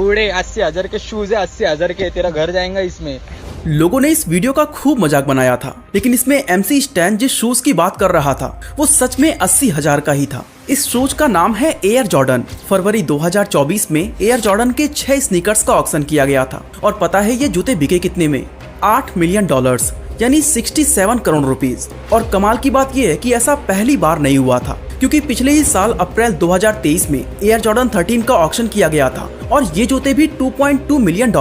लूड़े 80,000 के शूज है, 80,000 के, तेरा घर जाएगा इसमें। लोगों ने इस वीडियो का खूब मजाक बनाया था, लेकिन इसमें MC स्टैन जिस शूज की बात कर रहा था वो सच में 80,000 का ही था। इस शूज का नाम है एयर जॉर्डन। फरवरी 2024 में एयर जॉर्डन के 6 स्नीकर्स का ऑक्शन किया गया था और पता है ये जूते बिके कितने में? $8 मिलियन, यानी 67 करोड़ रुपीस। और कमाल की बात यह है कि ऐसा पहली बार नहीं हुआ था, क्योंकि पिछले ही साल अप्रैल 2023 में एयर जॉर्डन 13 का ऑक्शन किया गया था और ये जूते भी $2.2 मिलियन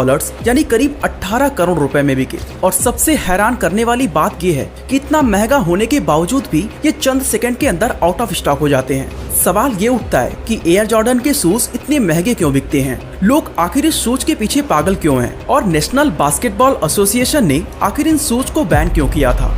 यानी करीब 18 करोड़ रुपए में बिके। और सबसे हैरान करने वाली बात ये है कि इतना महंगा होने के बावजूद भी ये चंद सेकंड के अंदर आउट ऑफ स्टॉक हो जाते हैं। सवाल ये उठता है कि एयर जॉर्डन के शूज इतने महंगे क्यों बिकते हैं? लोग आखिर इस शूज के पीछे पागल क्यों हैं? और नेशनल बास्केटबॉल एसोसिएशन ने आखिर इन शूज को बैन क्यों किया था?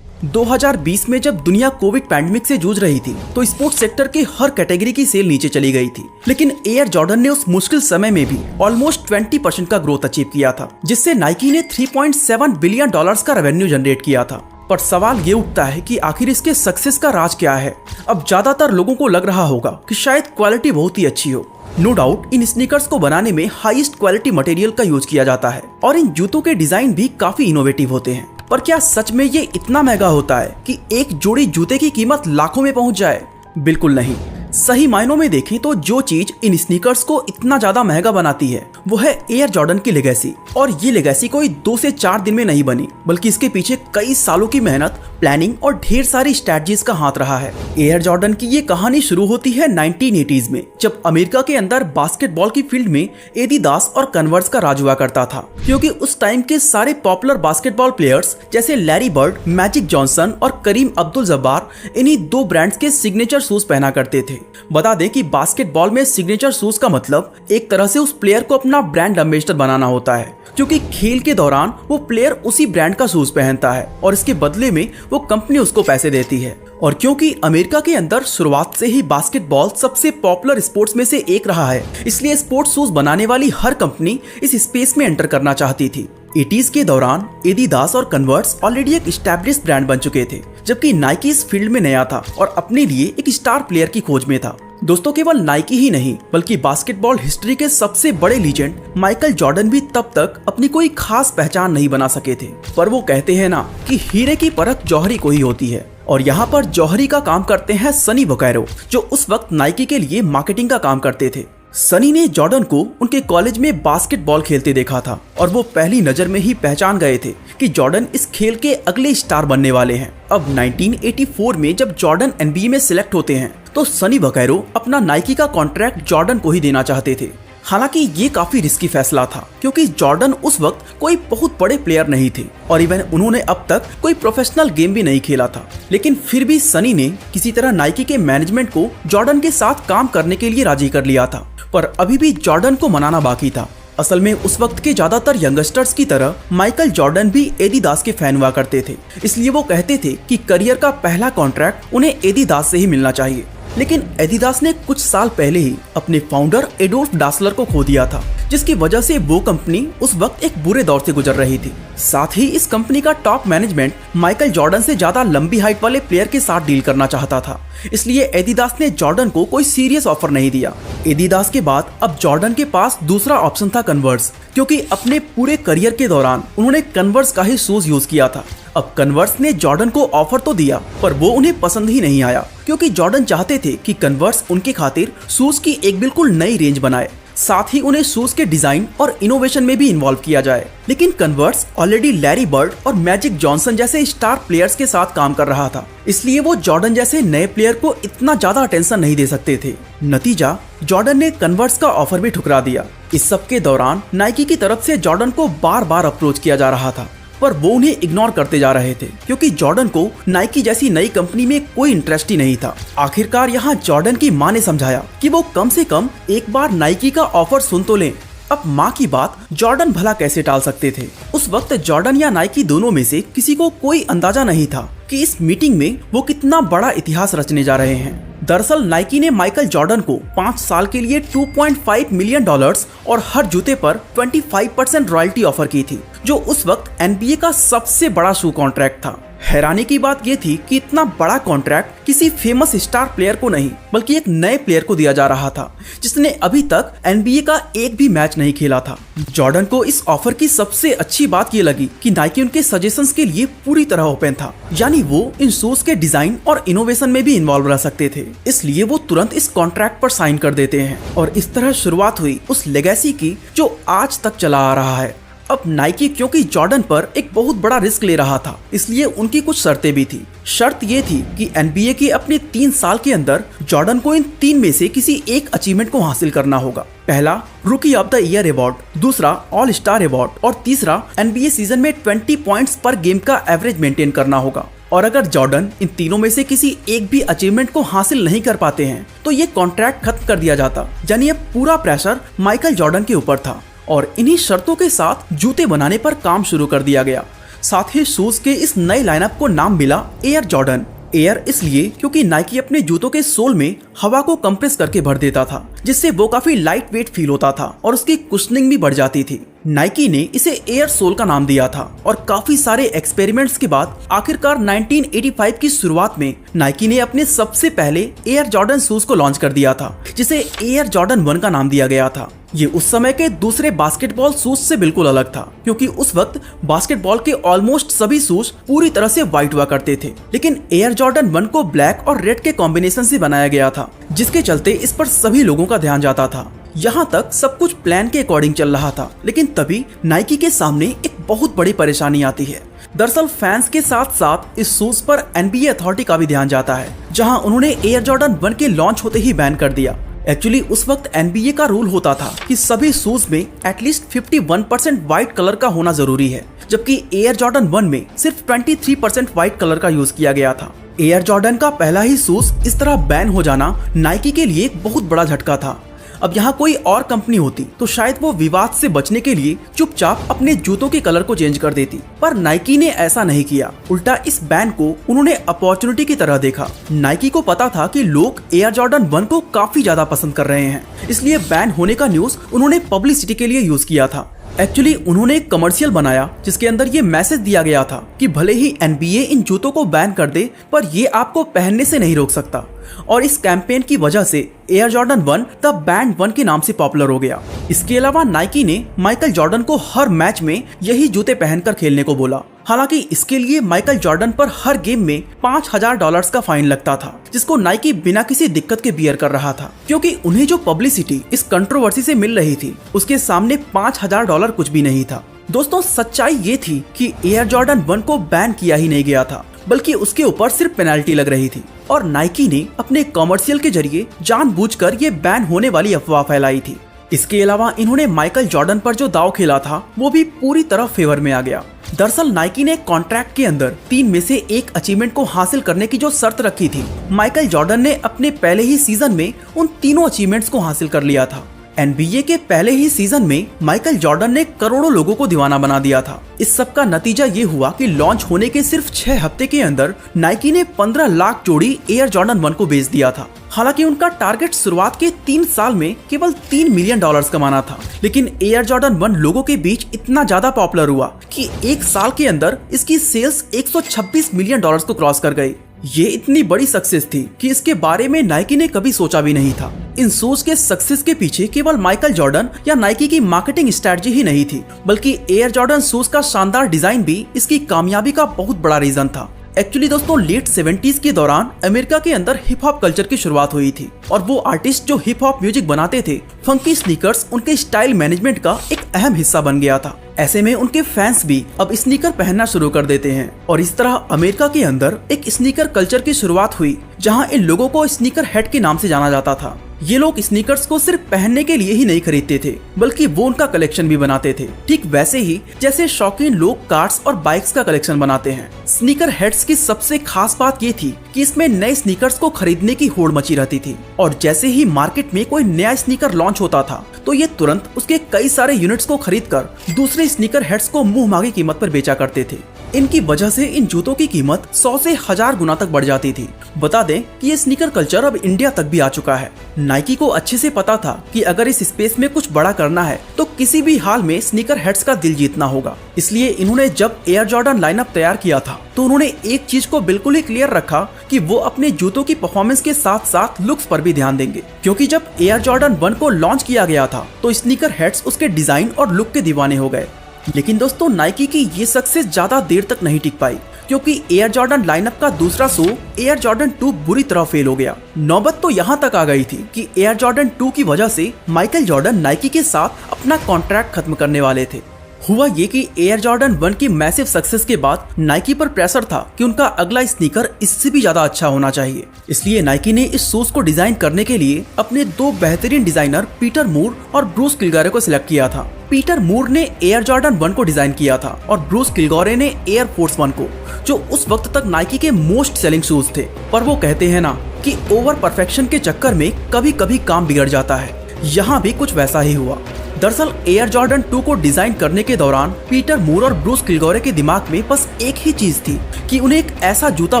2020 में जब दुनिया कोविड पैंडेमिक से जूझ रही थी तो स्पोर्ट्स सेक्टर के हर कैटेगरी की सेल नीचे चली गई थी, लेकिन एयर जॉर्डन ने उस मुश्किल समय में भी ऑलमोस्ट 20% का ग्रोथ अचीव किया था, जिससे नाइकी ने $3.7 बिलियन का रेवेन्यू जनरेट किया था। पर सवाल ये उठता है कि आखिर इसके सक्सेस का राज क्या है? अब ज्यादातर लोगों को लग रहा होगा कि शायद क्वालिटी बहुत ही अच्छी हो। नो डाउट इन स्नीकर्स को बनाने में हाईएस्ट क्वालिटी मटेरियल का यूज किया जाता है और इन जूतों के डिजाइन भी काफी इनोवेटिव होते हैं। पर क्या सच में ये इतना महंगा होता है कि एक जोड़ी जूते की कीमत लाखों में पहुंच जाए? बिल्कुल नहीं। सही मायनों में देखें तो जो चीज इन स्नीकर्स को इतना ज्यादा महंगा बनाती है वो है एयर जॉर्डन की लेगेसी। और ये लेगेसी कोई 2 से 4 दिन में नहीं बनी, बल्कि इसके पीछे कई सालों की मेहनत, प्लानिंग और ढेर सारी स्ट्रेटजीज का हाथ रहा है। एयर जॉर्डन की ये कहानी शुरू होती है 1980s में, जब अमेरिका के अंदर बास्केटबॉल की फील्ड में एडिडास और कन्वर्स का राज हुआ करता था, क्योंकि उस टाइम के सारे पॉपुलर बास्केटबॉल प्लेयर्स जैसे लैरी बर्ड, मैजिक जॉनसन और करीम अब्दुल जब्बार इन्हीं 2 ब्रांड्स के सिग्नेचर शूज पहना करते थे। बता दें कि बास्केटबॉल में सिग्नेचर शूज का मतलब एक तरह से उस प्लेयर को अपना ब्रांड एम्बेसडर बनाना होता है, क्योंकि खेल के दौरान वो प्लेयर उसी ब्रांड का शूज पहनता है और इसके बदले में वो कंपनी उसको पैसे देती है। और क्योंकि अमेरिका के अंदर शुरुआत से ही बास्केटबॉल सबसे पॉपुलर स्पोर्ट्स में से एक रहा है, इसलिए स्पोर्ट्स शूज बनाने वाली हर कंपनी इस स्पेस में एंटर करना चाहती थी। 80s के दौरान एडिडास और कन्वर्स ऑलरेडी एक एस्टैब्लिश्ड ब्रांड बन चुके थे, जबकि नाइकी इस फील्ड में नया था और अपने लिए एक स्टार प्लेयर की खोज में था। दोस्तों, केवल नाइकी ही नहीं बल्कि बास्केटबॉल हिस्ट्री के सबसे बड़े लीजेंड माइकल जॉर्डन भी तब तक अपनी कोई खास पहचान नहीं बना सके थे। पर वो कहते हैं ना कि हीरे की परख जौहरी को ही होती है, और यहाँ पर जौहरी का काम करते हैं सनी वकैरो, जो उस वक्त नाइकी के लिए मार्केटिंग का काम करते थे। सनी ने जॉर्डन को उनके कॉलेज में बास्केटबॉल खेलते देखा था और वो पहली नजर में ही पहचान गए थे कि जॉर्डन इस खेल के अगले स्टार बनने वाले हैं। अब 1984 में जब जॉर्डन NBA में सिलेक्ट होते हैं तो सनी वकैरो अपना नाइकी का कॉन्ट्रैक्ट जॉर्डन को ही देना चाहते थे। हालांकि ये काफी रिस्की फैसला था, क्योंकि जॉर्डन उस वक्त कोई बहुत बड़े प्लेयर नहीं थे और इवन उन्होंने अब तक कोई प्रोफेशनल गेम भी नहीं खेला था। लेकिन फिर भी सनी ने किसी तरह नाइकी के मैनेजमेंट को जॉर्डन के साथ काम करने के लिए राजी कर लिया था। पर अभी भी जॉर्डन को मनाना बाकी था। असल में उस वक्त के ज्यादातर यंगस्टर्स की तरह माइकल जॉर्डन भी एडिडास के फैन हुआ करते थे, इसलिए वो कहते थे कि करियर का पहला कॉन्ट्रैक्ट उन्हें एडिडास से ही मिलना चाहिए। लेकिन एडिडास ने कुछ साल पहले ही अपने फाउंडर एडोल्फ डासलर को खो दिया था, जिसकी वजह से वो कंपनी उस वक्त एक बुरे दौर से गुजर रही थी। साथ ही इस कंपनी का टॉप मैनेजमेंट माइकल जॉर्डन से ज्यादा लंबी हाइट वाले प्लेयर के साथ डील करना चाहता था, इसलिए एडिडास ने जॉर्डन को कोई सीरियस ऑफर नहीं दिया। एडिडास के बाद अब जॉर्डन के पास दूसरा ऑप्शन था कन्वर्स, क्योंकि अपने पूरे करियर के दौरान उन्होंने कन्वर्स का ही शूज यूज किया था। अब कन्वर्स ने जॉर्डन को ऑफर तो दिया, पर वो उन्हें पसंद ही नहीं आया, क्योंकि जॉर्डन चाहते थे कि कन्वर्स उनके खातिर शूज की एक बिल्कुल नई रेंज बनाए, साथ ही उन्हें शूज के डिजाइन और इनोवेशन में भी इन्वॉल्व किया जाए। लेकिन कन्वर्स ऑलरेडी लैरी बर्ड और मैजिक जॉनसन जैसे स्टार प्लेयर्स के साथ काम कर रहा था, इसलिए वो जॉर्डन जैसे नए प्लेयर को इतना ज्यादा अटेंशन नहीं दे सकते थे। नतीजा, जॉर्डन ने कन्वर्स का ऑफर भी ठुकरा दिया। इस सब के दौरान नाइकी की तरफ से जॉर्डन को बार बार अप्रोच किया जा रहा था, पर वो उन्हें इग्नोर करते जा रहे थे, क्योंकि जॉर्डन को नाइकी जैसी नई कंपनी में कोई इंटरेस्ट ही नहीं था। आखिरकार यहाँ जॉर्डन की माँ ने समझाया कि वो कम से कम एक बार नाइकी का ऑफर सुन तो लें। अब माँ की बात जॉर्डन भला कैसे टाल सकते थे? उस वक्त जॉर्डन या नाइकी दोनों में से किसी को कोई अंदाजा नहीं था कि इस मीटिंग में वो कितना बड़ा इतिहास रचने जा रहे हैं। दरअसल नाइकी ने माइकल जॉर्डन को 5 साल के लिए $2.5 मिलियन और हर जूते पर 25% रॉयल्टी ऑफर की थी, जो उस वक्त NBA का सबसे बड़ा शू कॉन्ट्रैक्ट था। हैरानी की बात यह थी कि इतना बड़ा कॉन्ट्रैक्ट किसी फेमस स्टार प्लेयर को नहीं बल्कि एक नए प्लेयर को दिया जा रहा था जिसने अभी तक NBA का एक भी मैच नहीं खेला था। जॉर्डन को इस ऑफर की सबसे अच्छी बात ये लगी कि नाइकी उनके सजेशंस के लिए पूरी तरह ओपन था, यानी वो इन शूज के डिजाइन और इनोवेशन में भी इन्वॉल्व रह सकते थे। इसलिए वो तुरंत इस कॉन्ट्रैक्ट पर साइन कर देते हैं और इस तरह शुरुआत हुई उस लेगेसी की जो आज तक चला आ रहा है। अब नाइकी क्योंकि जॉर्डन पर एक बहुत बड़ा रिस्क ले रहा था, इसलिए उनकी कुछ शर्तें भी थी। शर्त ये थी कि NBA के अपने 3 साल के अंदर जॉर्डन को इन 3 में से किसी एक अचीवमेंट को हासिल करना होगा। पहला, रूकी ऑफ द ईयर अवार्ड, दूसरा ऑल स्टार अवार्ड और तीसरा NBA सीजन में 20 पॉइंट्स पर गेम का एवरेज मेंटेन करना होगा। और अगर जॉर्डन इन तीनों में से किसी एक भी अचीवमेंट को हासिल नहीं कर पाते हैं तो ये कॉन्ट्रैक्ट खत्म कर दिया जाता, यानी अब पूरा प्रेशर माइकल जॉर्डन के ऊपर था। और इन्हीं शर्तों के साथ जूते बनाने पर काम शुरू कर दिया गया। साथ ही शूज के इस नए लाइनअप को नाम मिला एयर जॉर्डन। एयर इसलिए क्योंकि नाइकी अपने जूतों के सोल में हवा को कंप्रेस करके भर देता था, जिससे वो काफी लाइट वेट फील होता था और उसकी कुशनिंग भी बढ़ जाती थी। नाइकी ने इसे एयर सोल का नाम दिया था और काफी सारे एक्सपेरिमेंट्स के बाद आखिरकार 1985 की शुरुआत में नाइकी ने अपने सबसे पहले एयर जॉर्डन शूज को लॉन्च कर दिया था, जिसे एयर जॉर्डन 1 का नाम दिया गया था। ये उस समय के दूसरे बास्केटबॉल शूज से बिल्कुल अलग था, क्योंकि उस वक्त बास्केटबॉल के ऑलमोस्ट सभी शूज पूरी तरह से व्हाइट हुआ करते थे, लेकिन एयर जॉर्डन 1 को ब्लैक और रेड के कॉम्बिनेशन से बनाया गया था, जिसके चलते इस पर सभी लोगों का ध्यान जाता था। यहाँ तक सब कुछ प्लान के अकॉर्डिंग चल रहा था, लेकिन तभी नाइकी के सामने एक बहुत बड़ी परेशानी आती है। दरअसल फैंस के साथ साथ इस शूज पर NBA अथॉरिटी का भी ध्यान जाता है, जहाँ उन्होंने एयर जॉर्डन 1 के लॉन्च होते ही बैन कर दिया। एक्चुअली उस वक्त NBA का रूल होता था कि सभी शूज में एटलीस्ट 51% व्हाइट कलर का होना जरूरी है, जबकि एयर जॉर्डन 1 में सिर्फ 23% व्हाइट कलर का यूज किया गया था। एयर जॉर्डन का पहला ही शूज इस तरह बैन हो जाना नाइकी के लिए एक बहुत बड़ा झटका था। अब यहाँ कोई और कंपनी होती तो शायद वो विवाद से बचने के लिए चुपचाप अपने जूतों के कलर को चेंज कर देती, पर नाइकी ने ऐसा नहीं किया। उल्टा इस बैन को उन्होंने अपॉर्चुनिटी की तरह देखा। नाइकी को पता था कि लोग एयर जॉर्डन 1 को काफी ज्यादा पसंद कर रहे हैं, इसलिए बैन होने का न्यूज उन्होंने पब्लिसिटी के लिए यूज किया था। एक्चुअली उन्होंने एक कमर्शियल बनाया जिसके अंदर ये मैसेज दिया गया था कि भले ही NBA इन जूतों को बैन कर दे, पर ये आपको पहनने से नहीं रोक सकता। और इस कैंपेन की वजह से एयर जॉर्डन 1 द बैंड 1 के नाम से पॉपुलर हो गया। इसके अलावा नाइकी ने माइकल जॉर्डन को हर मैच में यही जूते पहनकर खेलने को बोला। हालांकि इसके लिए माइकल जॉर्डन पर हर गेम में $5000 का फाइन लगता था, जिसको नाइकी बिना किसी दिक्कत के बियर कर रहा था, क्योंकि उन्हें जो पब्लिसिटी इस कंट्रोवर्सी से मिल रही थी उसके सामने $5000 कुछ भी नहीं था। दोस्तों, सच्चाई ये थी कि एयर जॉर्डन 1 को बैन किया ही नहीं गया था, बल्कि उसके ऊपर सिर्फ पेनल्टी लग रही थी और नाइकी ने अपने कॉमर्शियल के जरिए जानबूझकर ये बैन होने वाली अफवाह फैलाई थी। इसके अलावा इन्होंने माइकल जॉर्डन पर जो दांव खेला था वो भी पूरी तरह फेवर में आ गया। दरअसल नाइकी ने कॉन्ट्रैक्ट के अंदर 3 में से एक अचीवमेंट को हासिल करने की जो शर्त रखी थी, माइकल जॉर्डन ने अपने पहले ही सीजन में उन तीनों अचीवमेंट्स को हासिल कर लिया था। NBA के पहले ही सीजन में माइकल जॉर्डन ने करोड़ों लोगों को दीवाना बना दिया था। इस सब का नतीजा ये हुआ कि लॉन्च होने के सिर्फ 6 हफ्ते के अंदर नाइकी ने 15 लाख जोड़ी एयर जॉर्डन 1 को बेच दिया था। हालांकि उनका टारगेट शुरुआत के 3 साल में केवल $3 मिलियन कमाना था, लेकिन एयर जॉर्डन 1 लोगों के बीच इतना ज्यादा पॉपुलर हुआ कि 1 साल के अंदर इसकी सेल्स $126 मिलियन को क्रॉस कर गई। ये इतनी बड़ी सक्सेस थी कि इसके बारे में नाइकी ने कभी सोचा भी नहीं था। इन शूज के सक्सेस के पीछे केवल माइकल जॉर्डन या नाइकी की मार्केटिंग स्ट्रेटजी ही नहीं थी, बल्कि एयर जॉर्डन शूज का शानदार डिजाइन भी इसकी कामयाबी का बहुत बड़ा रीजन था। एक्चुअली दोस्तों, लेट 70s के दौरान अमेरिका के अंदर हिप हॉप कल्चर की शुरुआत हुई थी और वो आर्टिस्ट जो हिप हॉप म्यूजिक बनाते थे, फंकी स्नीकर्स उनके स्टाइल मैनेजमेंट का एक अहम हिस्सा बन गया था। ऐसे में उनके फैंस भी अब स्नीकर पहनना शुरू कर देते हैं और इस तरह अमेरिका के अंदर एक स्नीकर कल्चर की शुरुआत हुई, जहां इन लोगों को स्नीकर हेड के नाम से जाना जाता था। ये लोग स्नीकर्स को सिर्फ पहनने के लिए ही नहीं खरीदते थे, बल्कि वो उनका कलेक्शन भी बनाते थे, ठीक वैसे ही जैसे शौकीन लोग कार्स और बाइक्स का कलेक्शन बनाते हैं। स्नीकर हेड्स की सबसे खास बात ये थी कि इसमें नए स्नीकर्स को खरीदने की होड़ मची रहती थी और जैसे ही मार्केट में कोई नया स्नीकर लॉन्च होता था तो ये तुरंत उसके कई सारे यूनिट्स को खरीदकर दूसरे स्नीकर हेड्स को मुंह मांगी कीमत पर बेचा करते थे। इनकी वजह से इन जूतों की कीमत 100 से 1000 गुना तक बढ़ जाती थी बता दें कि ये स्नीकर कल्चर अब इंडिया तक भी आ चुका है। नाइकी को अच्छे से पता था कि अगर इस स्पेस में कुछ बड़ा करना है तो किसी भी हाल में स्नीकर हेड्स का दिल जीतना होगा। इसलिए इन्होंने जब एयर जॉर्डन लाइनअप तैयार किया था तो उन्होंने एक चीज को बिल्कुल ही क्लियर रखा कि वो अपने जूतों की परफॉर्मेंस के साथ साथ लुक्स पर भी ध्यान देंगे, क्योंकि जब एयर जॉर्डन 1 को लॉन्च किया गया था तो स्नीकर हेड्स उसके डिजाइन और लुक के दीवाने हो गए। लेकिन दोस्तों, नाइकी की ये सक्सेस ज्यादा देर तक नहीं टिक पाई, क्योंकि एयर जॉर्डन लाइनअप का दूसरा शो एयर जॉर्डन 2 बुरी तरह फेल हो गया। नौबत तो यहाँ तक आ गई थी कि एयर जॉर्डन 2 की वजह से माइकल जॉर्डन नाइकी के साथ अपना कॉन्ट्रैक्ट खत्म करने वाले थे। हुआ ये कि एयर जॉर्डन 1 की मैसिव सक्सेस के बाद नाइकी पर प्रेशर था कि उनका अगला स्नीकर इससे भी ज्यादा अच्छा होना चाहिए। इसलिए नाइकी ने इस शूज को डिजाइन करने के लिए अपने 2 बेहतरीन डिजाइनर पीटर मूर और ब्रूस किलगोरे को सिलेक्ट किया था। पीटर मूर ने एयर जॉर्डन 1 को डिजाइन किया था और ब्रूस किलगोरे ने एयर फोर्स 1 को, जो उस वक्त तक नाइकी के मोस्ट सेलिंग शूज थे। पर वो कहते हैं ना कि ओवर परफेक्शन के चक्कर में कभी कभी काम बिगड़ जाता है। यहाँ भी कुछ वैसा ही हुआ। दरअसल एयर जॉर्डन 2 को डिजाइन करने के दौरान पीटर मूर और ब्रूस किलगोरे के दिमाग में बस एक ही चीज थी कि उन्हें एक ऐसा जूता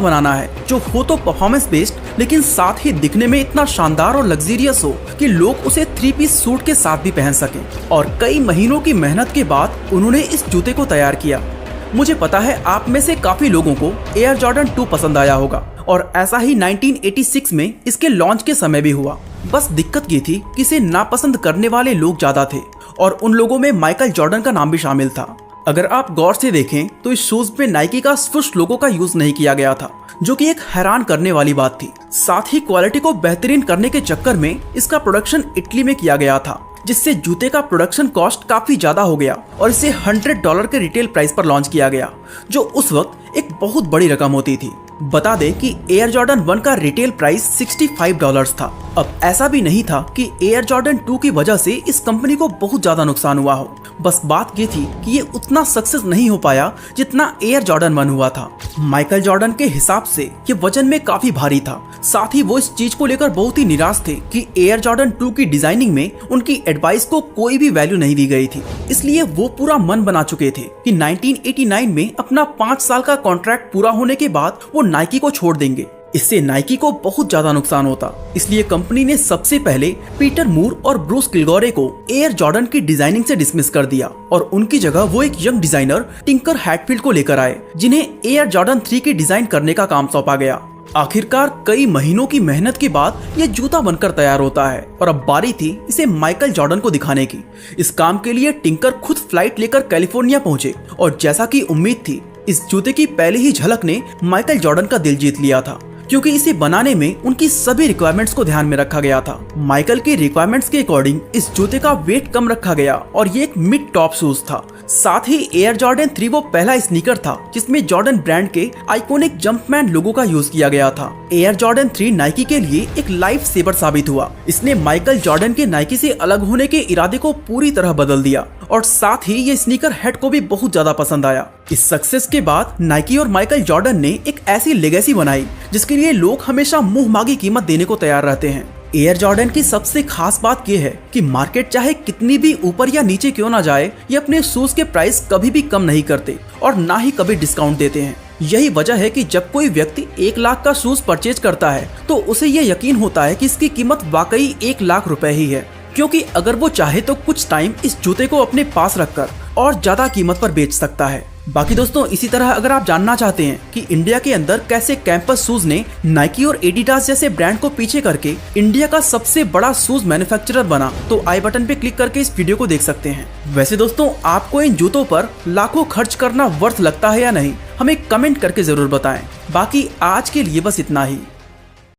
बनाना है जो हो तो परफॉर्मेंस बेस्ड लेकिन साथ ही दिखने में इतना शानदार और लग्जरियस हो कि लोग उसे 3 पीस सूट के साथ भी पहन सकें। और कई महीनों की मेहनत के बाद उन्होंने इस जूते को तैयार किया। मुझे पता है आप में से काफी लोगों को एयर जॉर्डन 2 पसंद आया होगा और ऐसा ही 1986 में इसके लॉन्च के समय भी हुआ। बस दिक्कत ये थी कि इसे नापसंद करने वाले लोग ज्यादा थे और उन लोगों में माइकल जॉर्डन का नाम भी शामिल था। अगर आप गौर से देखें तो इस शूज में नाइकी का स्वुश लोगो का यूज नहीं किया गया था, जो कि एक हैरान करने वाली बात थी। साथ ही क्वालिटी को बेहतरीन करने के चक्कर में इसका प्रोडक्शन इटली में किया गया था, जिससे जूते का प्रोडक्शन कॉस्ट काफी ज्यादा हो गया और इसे $100 के रिटेल प्राइस पर लॉन्च किया गया, जो उस वक्त एक बहुत बड़ी रकम होती थी। बता दें कि एयर जॉर्डन 1 का रिटेल प्राइस $65 था। अब ऐसा भी नहीं था कि एयर जॉर्डन 2 की वजह से इस कंपनी को बहुत ज्यादा नुकसान हुआ हो। बस बात ये थी कि ये उतना सक्सेस नहीं हो पाया जितना एयर जॉर्डन 1 हुआ था। माइकल जॉर्डन के हिसाब से ये वजन में काफी भारी था। साथ ही वो इस चीज को लेकर बहुत ही निराश थे कि एयर जॉर्डन 2 की डिजाइनिंग में उनकी एडवाइस को कोई भी वैल्यू नहीं दी गई थी। इसलिए वो पूरा मन बना चुके थे कि 1989 में अपना 5 साल का कॉन्ट्रैक्ट पूरा होने के बाद वो नाइकी को छोड़ देंगे। इससे नाइकी को बहुत ज्यादा नुकसान होता। इसलिए कंपनी ने सबसे पहले पीटर मूर और ब्रूस किलगोरे को एयर जॉर्डन की डिजाइनिंग से डिसमिस कर दिया और उनकी जगह वो एक यंग डिजाइनर टिंकर हैटफील्ड को लेकर आए, जिन्हें एयर जॉर्डन 3 की डिजाइन करने का काम सौंपा गया। आखिरकार कई महीनों की मेहनत के बाद ये जूता बनकर तैयार होता है और अब बारी थी इसे माइकल जॉर्डन को दिखाने की। इस काम के लिए टिंकर खुद फ्लाइट लेकर कैलिफोर्निया पहुंचे और जैसा कि उम्मीद थी, इस जूते की पहली ही झलक ने माइकल जॉर्डन का दिल जीत लिया था, क्योंकि इसे बनाने में उनकी सभी रिक्वायरमेंट्स को ध्यान में रखा गया था। माइकल के रिक्वायरमेंट्स के अकॉर्डिंग इस जूते का वेट कम रखा गया और ये एक मिड टॉप शूज था। साथ ही एयर जॉर्डन 3 वो पहला स्नीकर था जिसमें जॉर्डन ब्रांड के आइकॉनिक जंपमैन लोगो का यूज किया गया था। एयर जॉर्डन 3 नाइकी के लिए एक लाइफ सेवर साबित हुआ। इसने माइकल जॉर्डन के नाइकी से अलग होने के इरादे को पूरी तरह बदल दिया और साथ ही ये स्नीकर हेड को भी बहुत ज्यादा पसंद आया। इस सक्सेस के बाद नाइकी और माइकल जॉर्डन ने एक ऐसी लेगेसी बनाई जिसके लिए लोग हमेशा मुंह मांगी कीमत देने को तैयार रहते हैं। एयर जॉर्डन की सबसे खास बात यह है कि मार्केट चाहे कितनी भी ऊपर या नीचे क्यों ना जाए, ये अपने शूज के प्राइस कभी भी कम नहीं करते और ना ही कभी डिस्काउंट देते हैं। यही वजह है कि जब कोई व्यक्ति 1 लाख का शूज परचेज करता है तो उसे यह यकीन होता है कि इसकी कीमत वाकई 1 लाख रुपए ही है, क्योंकि अगर वो चाहे तो कुछ टाइम इस जूते को अपने पास रखकर और ज्यादा कीमत पर बेच सकता है। बाकी दोस्तों, इसी तरह अगर आप जानना चाहते हैं कि इंडिया के अंदर कैसे कैंपस शूज ने नाइकी और एडिडास जैसे ब्रांड को पीछे करके इंडिया का सबसे बड़ा शूज मैन्युफैक्चरर बना, तो आई बटन पे क्लिक करके इस वीडियो को देख सकते हैं। वैसे दोस्तों, आपको इन जूतों पर लाखों खर्च करना वर्थ लगता है या नहीं, हमें कमेंट करके जरूर बताएं। बाकी आज के लिए बस इतना ही।